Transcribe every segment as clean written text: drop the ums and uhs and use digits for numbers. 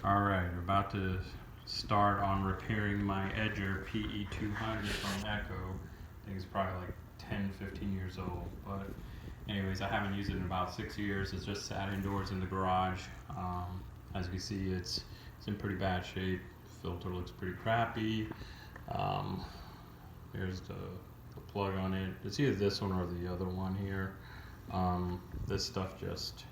Alright, about to start on repairing my Edger PE-200 from Echo. I think it's probably like 10-15 years old, but anyways, I haven't used it in about 6 years. It's just sat indoors in the garage. As you can see, it's in pretty bad shape. The filter looks pretty crappy. Here's the plug on it. It's either this one or the other one here. This stuff just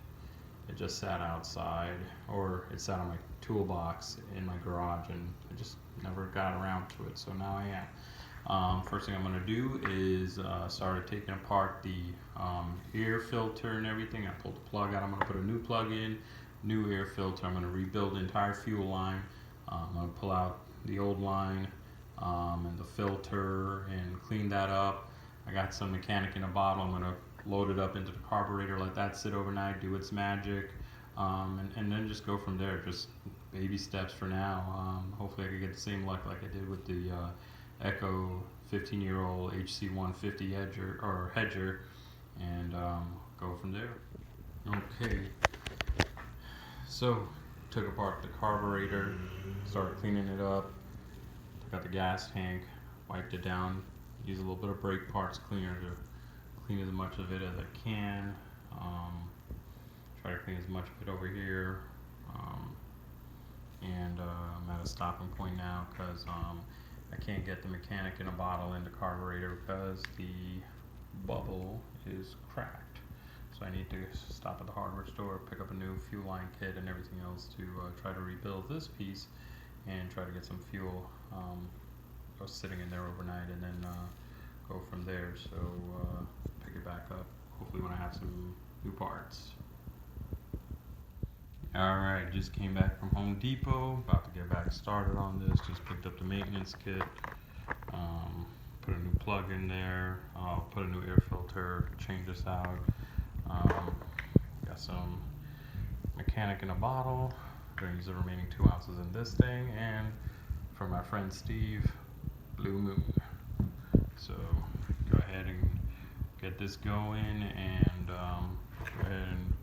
sat outside, or it sat on my toolbox in my garage, and I just never got around to it, so now I am. First thing I'm going to do is start taking apart the air filter and everything. I pulled the plug out. I'm going to put a new plug in, new air filter. I'm going to rebuild the entire fuel line. I'm going to pull out the old line and the filter and clean that up. I got some mechanic in a bottle. I'm going to load it up into the carburetor, let that sit overnight, do its magic, and then just go from there. Just baby steps for now. Hopefully I can get the same luck like I did with the Echo 15-year-old HC150 Hedger, and go from there. Okay, so took apart the carburetor, started cleaning it up, took out the gas tank, wiped it down, used a little bit of brake parts cleaner to clean as much of it as I can. Try to clean as much of it over here, and I'm at a stopping point now because I can't get the mechanic in a bottle in the carburetor because the bubble is cracked. So I need to stop at the hardware store, pick up a new fuel line kit and everything else to try to rebuild this piece and try to get some fuel sitting in there overnight, and then go from there. So pick it back up hopefully when I have some new parts. Alright, just came back from Home Depot, about to get back started on this. Just picked up the maintenance kit, put a new plug in there, put a new air filter, change this out. Got some mechanic in a bottle. Gonna use the remaining 2 ounces in this thing, and for my friend Steve, Blue Moon. So go ahead and get this going, and go ahead and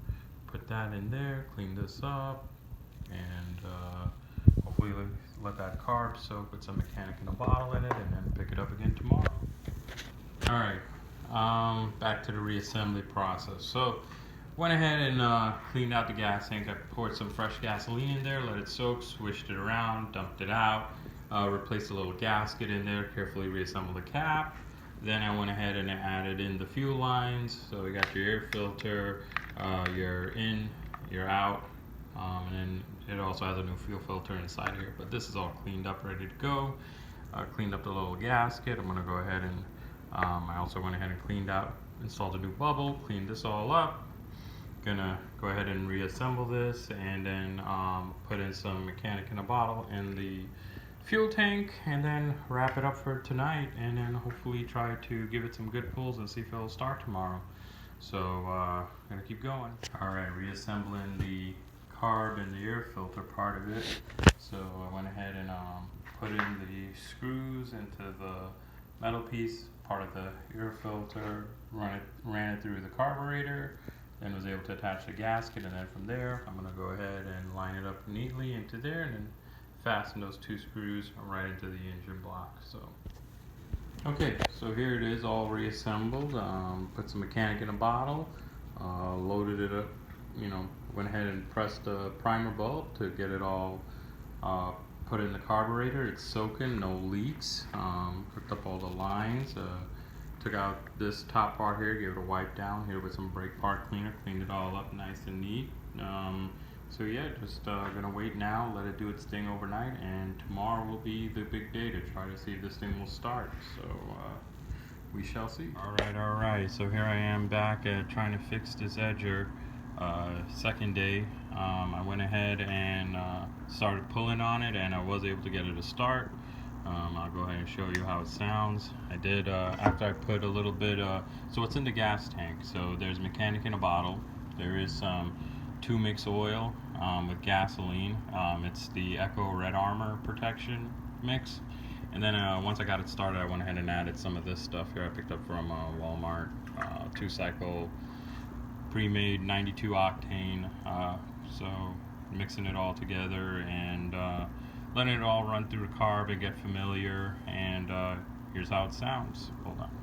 put that in there, clean this up, and hopefully let that carb soak with some mechanic in a bottle in it, and then pick it up again tomorrow. Alright, back to the reassembly process. So went ahead and cleaned out the gas tank. I poured some fresh gasoline in there, let it soak, swished it around, dumped it out, replaced a little gasket in there, carefully reassembled the cap. Then I went ahead and added in the fuel lines. So we got your air filter, your in, your out, and then it also has a new fuel filter inside here. But this is all cleaned up, ready to go. Cleaned up the little gasket. I'm gonna go ahead and I also went ahead and cleaned out, installed a new bubble, cleaned this all up. Gonna go ahead and reassemble this, and then put in some mechanic in a bottle in the fuel tank, and then wrap it up for tonight, and then hopefully try to give it some good pulls and see if it'll start tomorrow. So gonna keep going. Alright, reassembling the carb and the air filter part of it. So I went ahead and put in the screws into the metal piece, part of the air filter, ran it through the carburetor, then was able to attach the gasket, and then from there I'm gonna go ahead and line it up neatly into there, and then fasten those 2 screws right into the engine block. So okay, so here it is, all reassembled. Put some mechanic in a bottle, loaded it up, went ahead and pressed the primer bulb to get it all put in the carburetor. It's soaking, no leaks. Hooked up all the lines, took out this top part here, gave it a wipe down here with some brake part cleaner, cleaned it all up nice and neat. So yeah, just gonna wait now, let it do its thing overnight, and tomorrow will be the big day to try to see if this thing will start. So we shall see. Alright, so here I am back at trying to fix this Edger. Second day. I went ahead and started pulling on it, and I was able to get it to start. I'll go ahead and show you how it sounds. I did, after I put a little bit, so it's in the gas tank. So there's mechanic in a bottle. There is some 2-mix oil with gasoline. It's the Echo Red Armor protection mix. And then once I got it started, I went ahead and added some of this stuff here I picked up from Walmart. 2-cycle pre-made 92 octane. So mixing it all together and letting it all run through the carb and get familiar. And here's how it sounds. Hold on.